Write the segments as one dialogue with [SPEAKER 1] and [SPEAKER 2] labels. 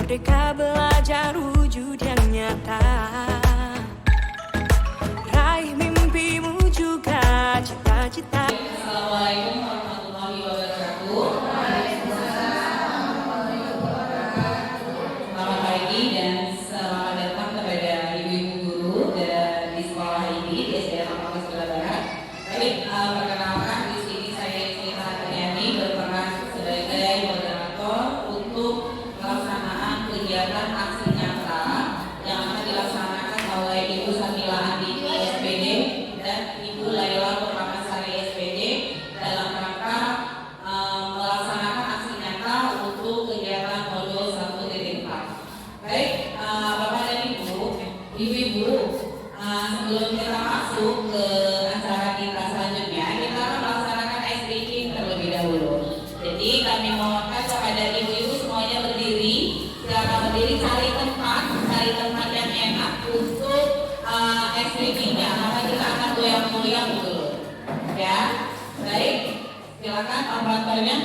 [SPEAKER 1] Merdeka belajar wujud yang nyata. Raih mimpimu juga cita-cita.
[SPEAKER 2] Assalamualaikum warahmatullahi wabarakatuh. Selamat pagi dan selamat datang kepada ibu-ibu guru di sekolah ini di SDN Kampus Gula Barat. Baik, perkenalkan di sini saya Ismita Haryani berperan sebagai moderator untuk pelaksanaan kegiatan aksi nyata yang akan dilaksanakan oleh Ibu Samila Andini SPD dan Ibu Laila Permatasari SPD dalam rangka melaksanakan aksi nyata untuk kegiatan modul 1.4. Baik, Bapak dan Ibu-ibu, sebelum kita masuk ke acara kita selanjutnya, kita akan melaksanakan ice breaking terlebih dahulu. Jadi kami mohonkan kepada ibu-ibu semuanya berdiri, silakan berdiri, cari tempat yang enak untuk ice breakingnya, karena kita akan goyang-goyang dulu. Ya, baik, silakan operatornya.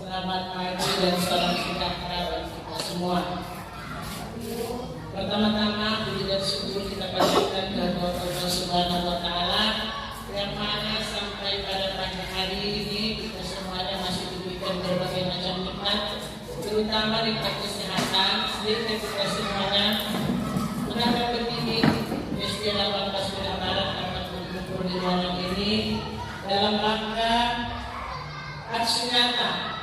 [SPEAKER 2] Selamat pagi dan salam sejahtera bagi kita semua. Pertama-tama puji dan syukur kita panjatkan kepada Allah Subhanahu wa taala yang mana sampai pada pagi hari ini kita semuanya masih diberikan berbagai macam nikmat, terutama nikmat kesehatan, sehingga kita semuanya mendapat begini SD 18 Gula Barat dapat berkumpul di ruangan ini dalam rangka aksi nyata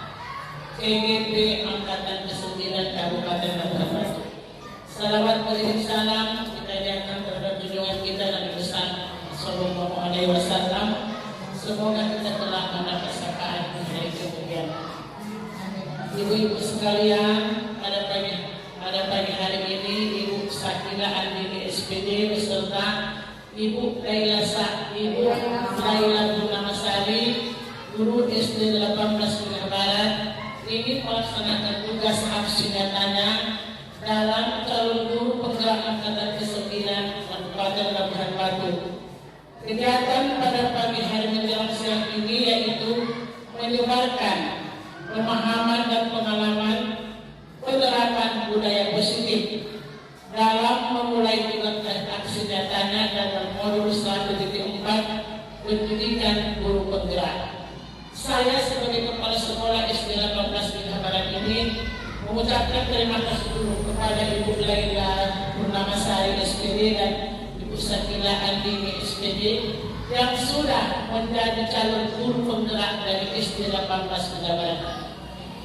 [SPEAKER 2] KGP Angkatan ke-9 Kabupaten Labuhan Batu. Salawat beriring salam kita jadikan terhadap junjungan kita Nabi besar Sallallahu Alaihi Wasallam. Semoga kita telah mendapat syafaat di hari kemudian. Ibu-ibu sekalian, pada pagi hari ini Ibu Sakila Andini SPD beserta Ibu Laila Permatasari, guru SD 18 Gula Barat, ini melaksanakan tugas aksi nyatanya dalam calon guru penggerak angkatan ke-9 Kabupaten Labuhan Batu. Kegiatan pada pagi hari menjelang siang ini yaitu menyebarkan pemahaman dan pengalaman penerapan budaya positif dalam memulai tugas aksi nyatanya dalam modul 1.4 pendidikan guru penggerak. Saya sebagai kepala sekolah SD 18 Gula Barat ini mengucapkan terima kasih dulu kepada Ibu Laila Permatasari SPD dan Ibu Sakila Andini SPD yang sudah menjadi calon guru penggerak dari SD 18 Gula Barat.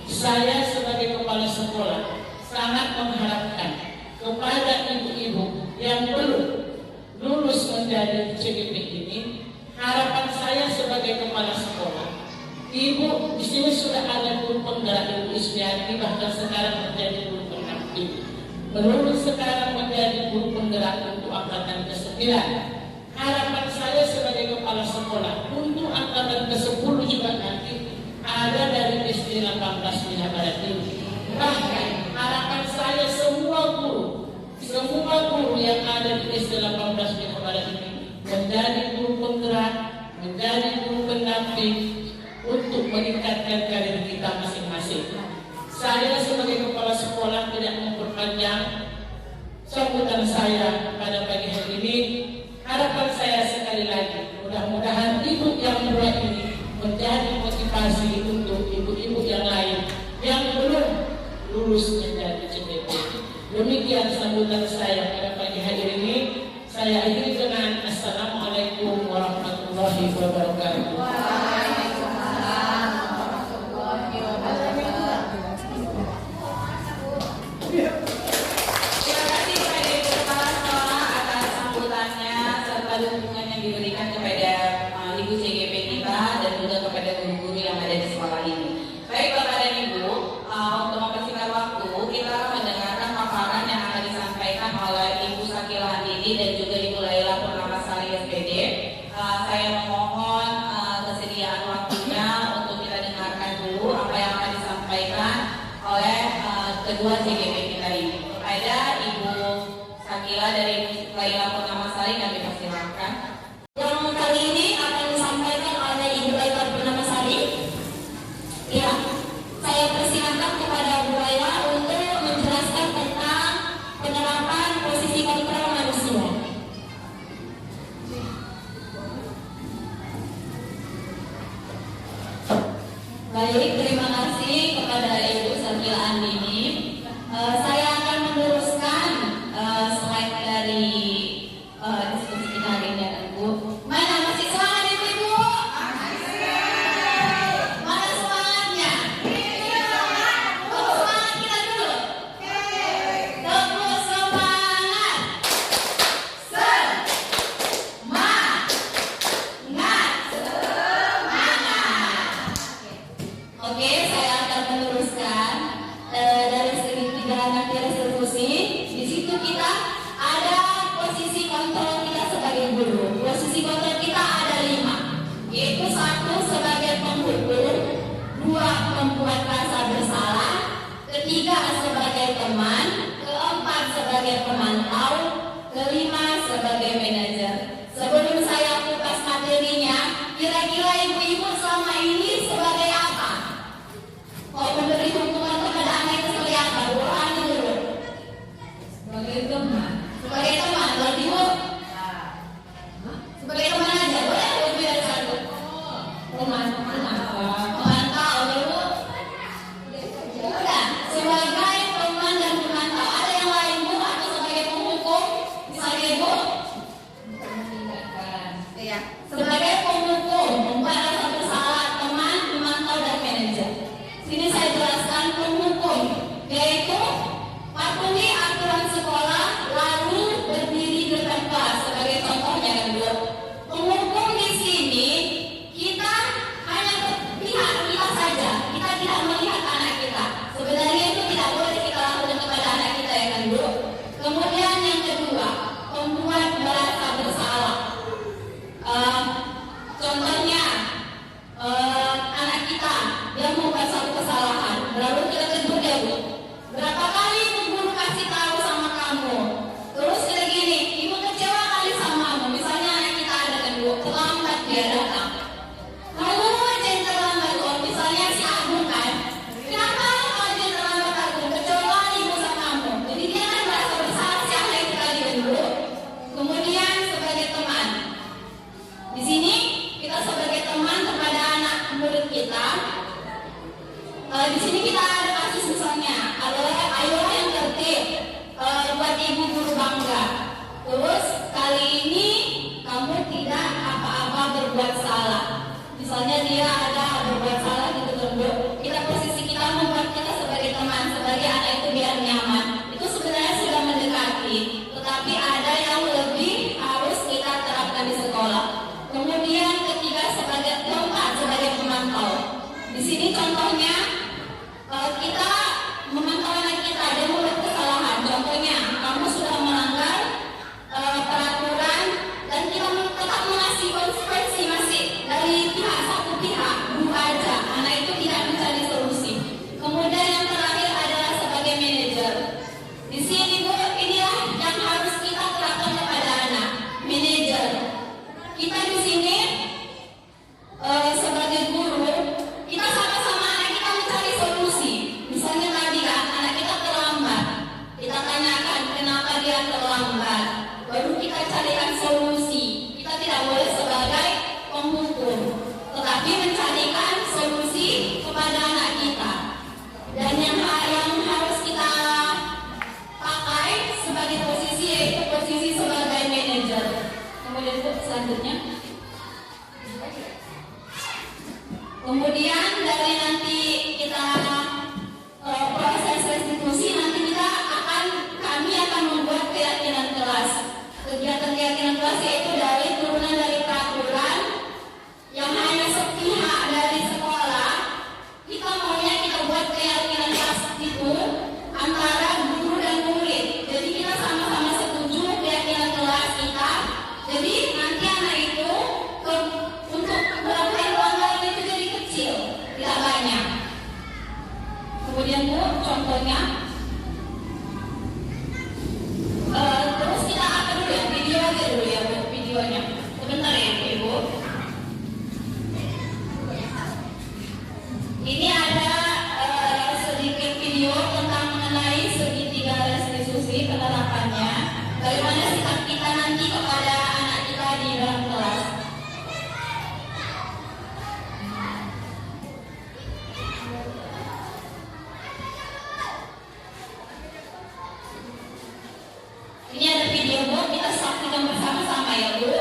[SPEAKER 2] Saya sebagai kepala sekolah sangat mengharapkan kepada ibu-ibu yang belum lulus menjadi CGP ini, harapan saya sebagai kepala sekolah
[SPEAKER 3] Ibu di sini sudah ada guru penggerak Ibu Ismiati, bahkan sekarang menjadi guru pendamping. Menurut sekarang menjadi guru penggerak untuk angkatan ke-9. Harapan saya sebagai kepala sekolah untuk angkatan ke-10 juga nanti ada dari SD 18 Mina Barat ini. Bahkan harapan saya semua guru yang ada di SD 18 Mina Barat ini menjadi guru penggerak, menjadi guru pendamping untuk meningkatkan karir kita masing-masing. Saya sebagai kepala sekolah tidak memperpanjang sambutan saya pada pagi hari ini. Harapan saya sekali lagi, mudah-mudahan ibu yang dua ini menjadi motivasi untuk ibu-ibu yang lain yang belum lulus menjadi CPP. Demikian sambutan saya pada pagi hari ini. Saya akhiri dengan Assalamualaikum warahmatullahi wabarakatuh.
[SPEAKER 2] Dukungan yang diberikan kepada Ibu CGP kita dan juga kepada guru-guru yang ada di sekolah ini. Baik Bapak dan Ibu, untuk mempersingkat waktu, kita akan mendengarkan paparan yang akan disampaikan oleh Ibu Sakila Handidi dan juga Ibu Laila Purnamasari SPD. Saya memohon kesediaan waktunya untuk kita dengarkan dulu apa yang akan disampaikan oleh kedua CGP kita ini. Ada Ibu Sakila dari Ibu Laila Purnamasari, kami persilakan.
[SPEAKER 4] Yang kali ini akan disampaikan oleh Ibu Laila Purnamasari. Ya, saya persilakan kepada Bu Laila untuk menjelaskan tentang penerapan posisi kontrol manusia. Baik, terima kasih kepada Ibu Sakila Handidi. Saya akan meneruskan slide dari diskusi kita hari ini, Bu. Mana masih semangat Ibu? Mana semangatnya? Semangat kita dulu. Tepuk semangat. Oke, saya akan meneruskan dari segi tiga nanti resolusi. Di situ kita ada posisi kontrol kita sebagai guru. Posisi kontrol kita ada 5, yaitu 1 sebagai penghukum, 2 membuat rasa bersalah, 3 sebagai teman, 4 sebagai pemantau, 5 sebagai manajer. Sebelum saya kupas materinya, kira-kira ibu-ibu selama ini sebagai apa? Kalau memberi hukuman kepada anak itu sebagai apa? Doanya dulu.
[SPEAKER 2] Sebagai teman.
[SPEAKER 4] Sebagai teman, kalau ibu sebagai teman aja, boleh lebih dari 1. Pemantau dulu. Udah, sebagai teman dan pemantau. Ada yang lain Bu atau sebagai penghukum? Misalnya Ibu? Iya. Sebagai penghukum, membuat rasa bersalah, teman, pemantau dan manajer. Sini saya jelaskan penghukum, yaitu patuhi aturan sekolah, lalu berdiri di depan kelas. Sebagai contohnya kan Bu, penghukum di sini kita hanya berpihak kita saja, kita tidak melihat anak kita. Sebenarnya itu tidak boleh kita lakukan kepada anak kita ya kan Bu. Kemudian yang kedua, membuat merasa bersalah. Contohnya anak kita dia membuat satu kesalahan, lalu kita tegur dia Bu. Berapa kali ibu guru kasih tahu sama kamu? Terus kayak gini, ibu kecewa kali sama kamu. Misalnya anak kita ada kan Bu, terlambat dia datang. Kamu aja yang terlambat kok. Misalnya si Agung kan, kenapa kamu aja yang terlambat Agung? Kecewa ibu sama kamu. Jadi dia kan merasa bersalah si anak itu tadi kan Bu. Kemudian sebagai teman, di sini kita sebagai teman kepada anak murid kita. Di sini kita ada kasus misalnya, ayolah yang tertib, buat ibu guru bangga. Terus kali ini kamu tidak apa-apa berbuat salah. Misalnya dia ada berbuat salah gitu kan Bu. Kita posisi kita membuat kita sebagai teman, sebagai anak itu biar nyaman. Itu sebenarnya sudah mendekati, tetapi ada yang lebih harus kita terapkan di sekolah. Kemudian ketiga sebagai keempat sebagai pemantau. sini contohnya kita memantau anak kita dan membuat kesalahan. Contohnya, kamu sudah melanggar peraturan dan kita tetap mengasih konsekuensi masih dari pihak satu pihak, bukan aja. Anak itu tidak mencari solusi. Kemudian yang terakhir adalah sebagai manajer. Di sini Bu, inilah yang harus kita terapkan kepada anak. Manajer. Kita di sini sebagai guru, kita sama-sama anak kita mencari solusi. Misalnya tadi kan, anak kita terlambat. Kita tanyakan kenapa dia terlambat. Baru kita carikan solusi. Kita tidak boleh sebagai penghukum, tetapi mencarikan solusi kepada anak kita. Dan yang harus kita pakai sebagai posisi yaitu posisi sebagai manajer. Kemudian selanjutnya. Kemudian dari nanti kita proses restitusi, nanti kami akan membuat keyakinan kelas. Kegiatan keyakinan kelas yaitu dari turunan dari peraturan yang hanya sepihak dari sekolah. Kita maunya kita buat keyakinan kelas itu antara guru dan murid. Jadi kita sama-sama setuju keyakinan kelas kita. Jadi nanti anak itu untuk melakukan pelanggaran itu jadi kecil, tidak banyak. Kemudian Bu, contohnya terus kita apa dulu ya, video aja dulu ya Bu, videonya sebentar ya Ibu. Ini ada sedikit video tentang mengenai segitiga restitusi, penerapannya, bagaimana sikap kita nanti kepada anak kita di dalam kelas. Ini ada video Bu, kita saksikan bersama-sama ya Bu.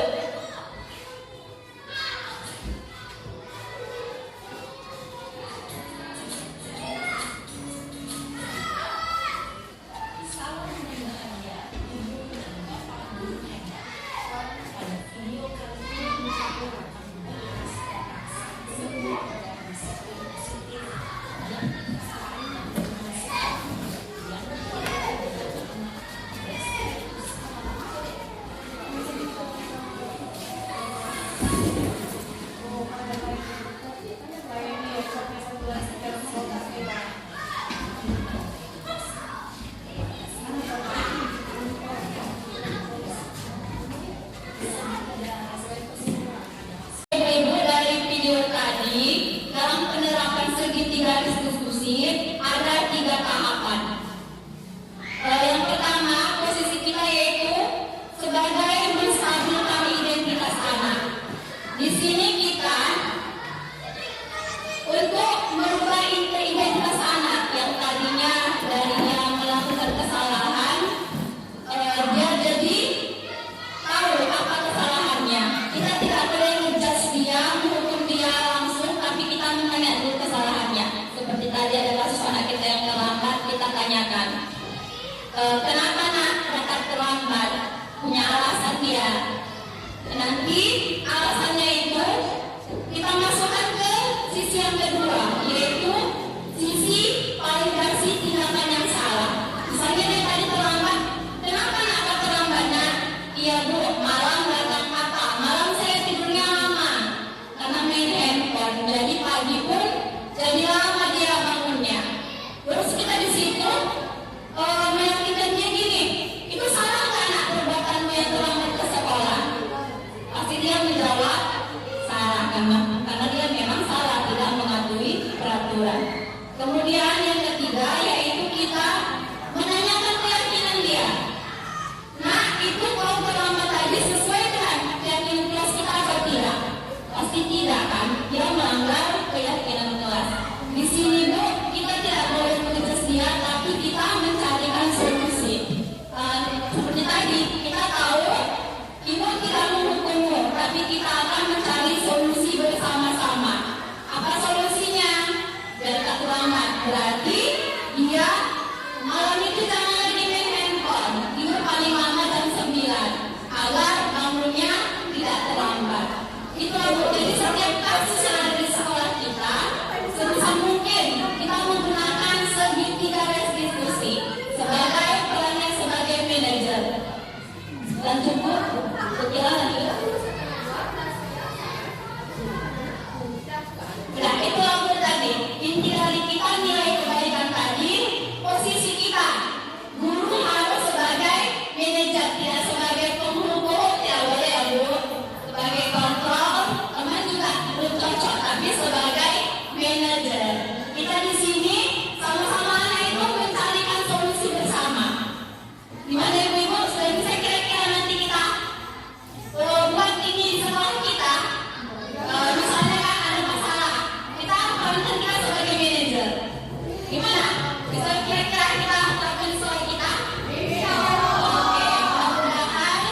[SPEAKER 4] Ibu dari video tadi, dalam penerapan segitiga restitusi ada 3 tahapan. Yang pertama, posisi kita yaitu sebagai menstabilkan identitas anak. Di sini kita untuk merubah identitas anak yang tadinya dari yang melakukan kesalahan, dia jadi tahu apa kesalahannya. Kita tidak boleh ngejudge dia, menghukum dia langsung, tapi kita tanya dulu kesalahannya. Seperti tadi ada kasus anak kita yang terlambat, kita tanyakan, kenapa nak datang terlambat? Punya alasan dia. Nanti alasannya itu kita masukkan ke sisi yang kedua, yaitu sisi validasi tindakan yang salah. Misalnya dia tadi terlambat, kenapa nak terlambat nak? Iya Bu, malam datang apa? Malam saya tidurnya lama karena main handphone. Jadi pagi pun jadi lama dia bangunnya. Terus kita di situ meyakinkan dia gini, itu salah nggak nak perbuatanmu yang terlambat ke sekolah? Pasti dia menjawab salah karena dia memang salah tidak mematuhi peraturan. Kemudian yang ketiga yaitu kita menanyakan keyakinan dia. Nah itu kalau terlambat tadi sesuai dengan keyakinan kelas kita atau tidak? Pasti tidak kan? Dia melanggar keyakinan kelas. Di sini Bu, kita tidak boleh mengejudge dia, tapi kita mencarikan solusi. Seperti tadi, kita tahu Ibu tidak menghukummu, tapi kita akan mencari solusi bersama-sama. Apa solusinya? Biar tak terlambat. Berarti dia malam itu jangan lagi main handphone, tidur paling lama jam 9 agar bangunnya tidak terlambat. Itu Bu. Jadi setiap kasus yang ada di sekolah kita, sebisa Gimana? Bisa kira-kira kita terapkan soal kita? Oke, mudah-mudahan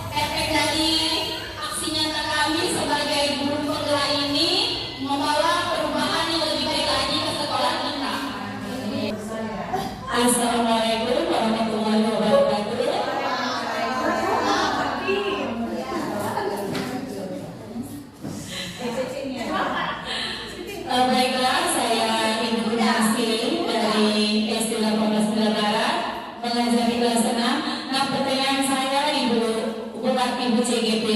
[SPEAKER 4] efek dari aksi nyata kami sebagai guru penggerak ini membawa perubahan yang lebih baik lagi ke sekolah kita.
[SPEAKER 3] Assalamualaikum warahmatullahi wabarakatuh. Baiklah, saya Ibu Nasri dari SD 18 Mila Barat, mengajar di kelas 6. Nah, pertanyaan saya Ibu CGP,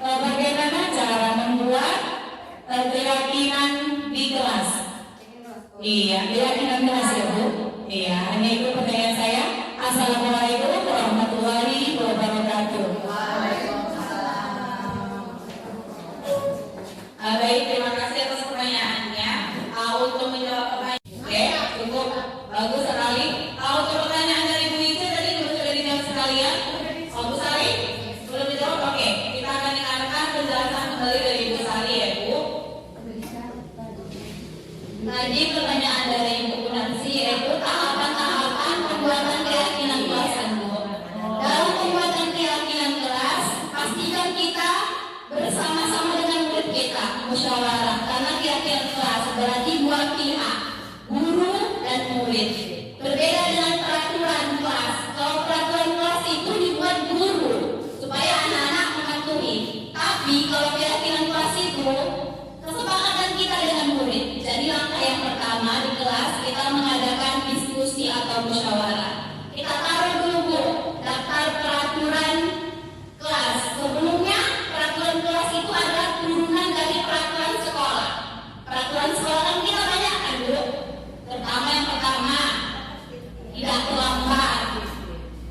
[SPEAKER 3] bagaimana cara membuat keyakinan di kelas? Iya, keyakinan kelas ya Bu. Iya, hanya itu pertanyaan saya. Assalamualaikum warahmatullahi wabarakatuh.
[SPEAKER 2] Baik, terima kasih atas pertanyaannya. Untuk menjawab pertanyaan, oke, cukup bagus sekali. Untuk pertanyaan dari Bu Ica tadi sudah dijawab sekalian. Bu Sari belum dijawab. Oke, kita akan dengarkan penjelasan kembali dari Bu Sari ya Bu.
[SPEAKER 4] Tadi pertanyaan dari Ibu Nancy yaitu tahapan-tahapan pembuatan keyakinan kelas. Dalam pembuatan keyakinan kelas, pastikan kita bersama-sama dengan murid kita musyawarah, karena keyakinan kelas berarti dua pihak, guru dan murid. Berbeda dengan peraturan kelas. Kalau peraturan kelas itu dibuat guru supaya anak-anak mematuhi. Tapi kalau keyakinan kelas itu kesepakatan kita dengan murid. Jadi langkah yang pertama di kelas kita mengadakan diskusi atau musyawarah. Kita taruh dulu Bu daftar peraturan kelas. Sebelumnya peraturan kelas itu adalah turunan dari peraturan sekolah. Peraturan sekolah kan kita banyak kan Bu. Yang pertama tidak terlambat,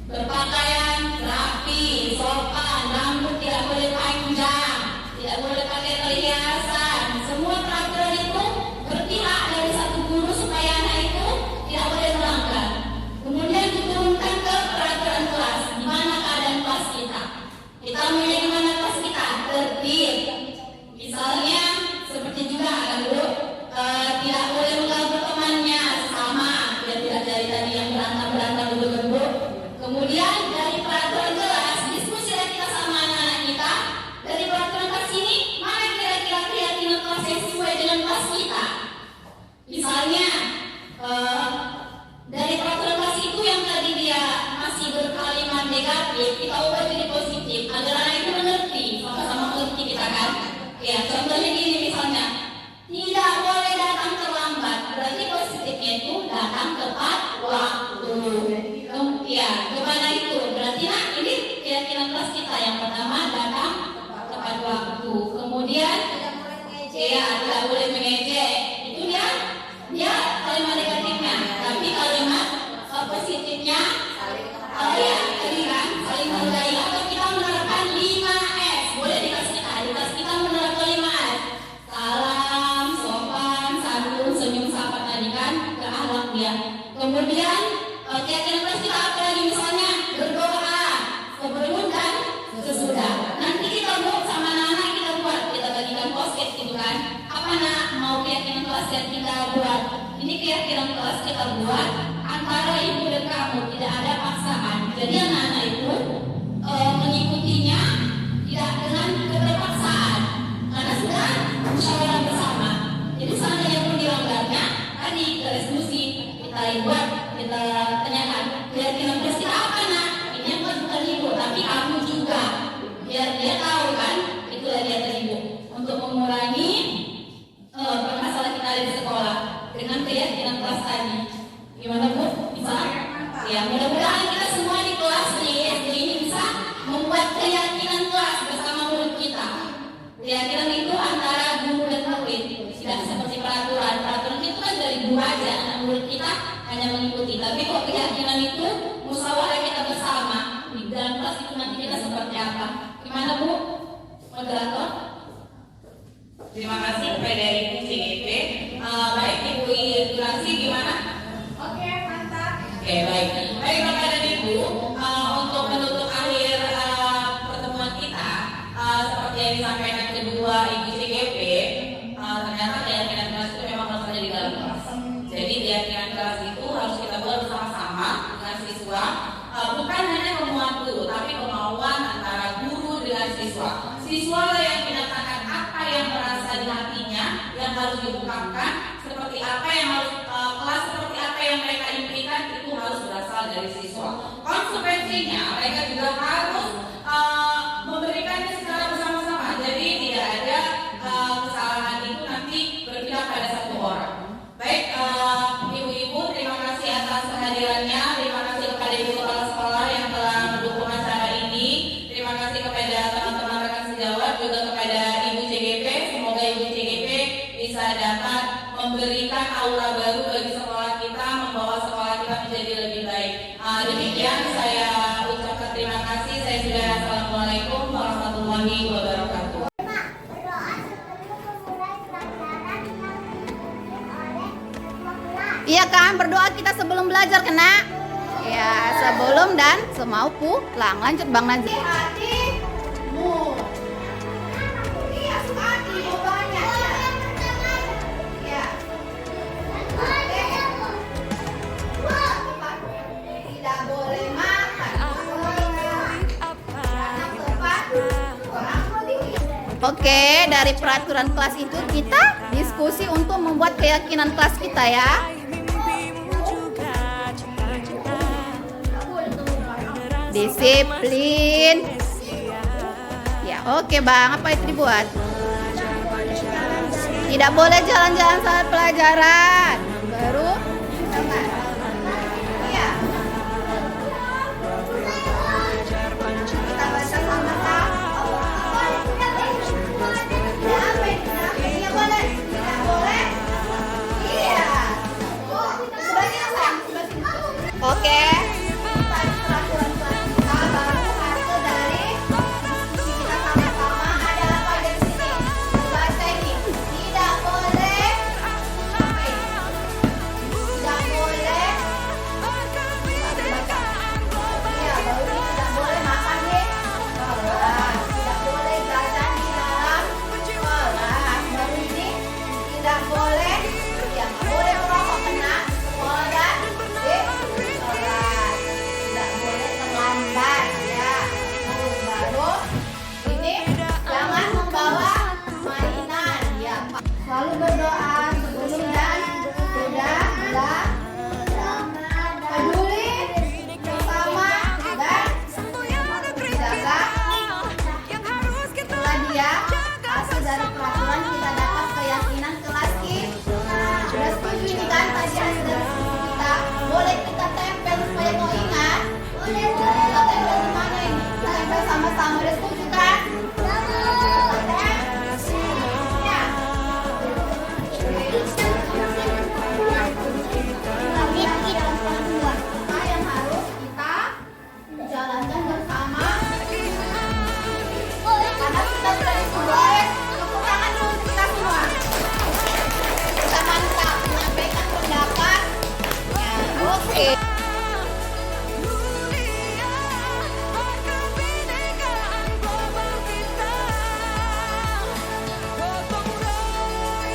[SPEAKER 4] berpakaian rapi, sopan, rambut tidak boleh panjang, tidak boleh pakai perhiasan. Semua peraturan itu berpihak dari satu guru supaya anak itu tidak boleh melanggar. Kemudian diturunkan ke peraturan kelas. Gimana keadaan kelas kita? Kita mulai gimana kelas kita? Tertib. Misalnya seperti juga kan Bu, tidak boleh mengganggu temannya sama, biar tidak dari tadi yang berantem dulu. Kemudian dari peraturan kelas diskusilah kita sama anak-anak kita. Dari peraturan kelas ini mana kira-kira keyakinan kelas yang sesuai dengan kelas kita? Misalnya dari peraturan kelas itu yang tadi dia masih berkalimat negatif, kita ubah jadi positif agar anak itu mengerti, sama-sama mengerti kita kan. Ya, contohnya gini misalnya, tidak boleh datang terlambat. Berarti positifnya itu datang tepat waktu. Ya, kemana itu? Berarti nah ini keyakinan kelas kita. Yang pertama datang tepat waktu. Kemudian ya tidak boleh mengejek. Itu dia kalimat negatifnya. Tapi kalimat positifnya ya tadi kan saling menghargai. Atau kita menerapkan 5S. Boleh di kelas kita menerapkan 5S. Salam, sopan, santun, senyum, sapa tadi kan ke akhlak dia. Kemudian keyakinan kelas kita apa lagi? Misalnya berdoa sebelum dan sesudah. Nanti kita buat sama anak-anak, kita bagikan post-it gitu kan. Apa nak mau keyakinan kelas yang kita buat? Ini keyakinan kelas kita buat antara ibu dan kamu, tidak ada paksaan. Jadi anak-anak itu mengikutinya tidak dengan keterpaksaan, karena sudah musyawarah bersama. Jadi seandainya pun dilanggarnya, tadi ke resolusi kita buat, kita tanyakan keyakinan kelas kita apa nak? Ini yang bukan ibu, tapi kamu juga. Biar dia tahu kan, itulah dia tadi Bu. Untuk mengurangi permasalahan kita di sekolah dengan keyakinan kelas tadi. Gimana Bu? Bisa? Ya, mudah-mudahan kita semua di kelas di SD ini bisa membuat keyakinan kelas bersama murid kita. Keyakinan itu antara guru dan murid, tidak seperti peraturan. Peraturan itu kan dari guru aja, anak murid kita hanya mengikuti. Tapi kok keyakinan itu musyawarah kita bersama. Di dalam kelas itu nanti kita seperti apa? Gimana Bu? Moderator?
[SPEAKER 2] Terima kasih kepada Ibu CGP. Baik Ibu Nancy gimana?
[SPEAKER 4] Oke, mantap.
[SPEAKER 2] Oke, baik. Baik Bapak dan Ibu, untuk menutup akhir pertemuan kita, seperti yang disampaikan kedua Ibu CGP, ternyata keyakinan kelas itu memang harus ada di dalam kelas. Siswa yang menyatakan apa yang merasa di hatinya yang harus diungkapkan, seperti apa yang harus kelas seperti apa yang mereka impikan, itu harus berasal dari siswa. Konsekuensinya mereka juga harus memberikannya secara bersama-sama. Jadi tidak ada kesalahan itu nanti berpihak pada satu orang. Baik, ibu-ibu, terima kasih atas kehadirannya. Terima kasih kepada ibu kepala sekolah yang telah mendukung acara ini. Terima kasih kepada teman-teman rekan sejawat, juga kepada ibu CGP. Semoga ibu CGP bisa dapat memberikan aura baru bagi sekolah kita, membawa sekolah kita menjadi lebih baik. Demikian saya ucapkan terima kasih. Saya sudah assalamualaikum warahmatullahi wabarakatuh.
[SPEAKER 5] Iya kan, berdoa kita sebelum belajar kena. Ya, sebelum dan semau pulang. Lanjut Bang Najib. Hatimu. Iya, suka hati, mau banyak ya. Iya. Tidak boleh makan. Oke, dari peraturan kelas itu kita diskusi untuk membuat keyakinan kelas kita ya. Disiplin. Ya, oke Bang, apa itu dibuat? Tidak boleh jalan-jalan saat pelajaran.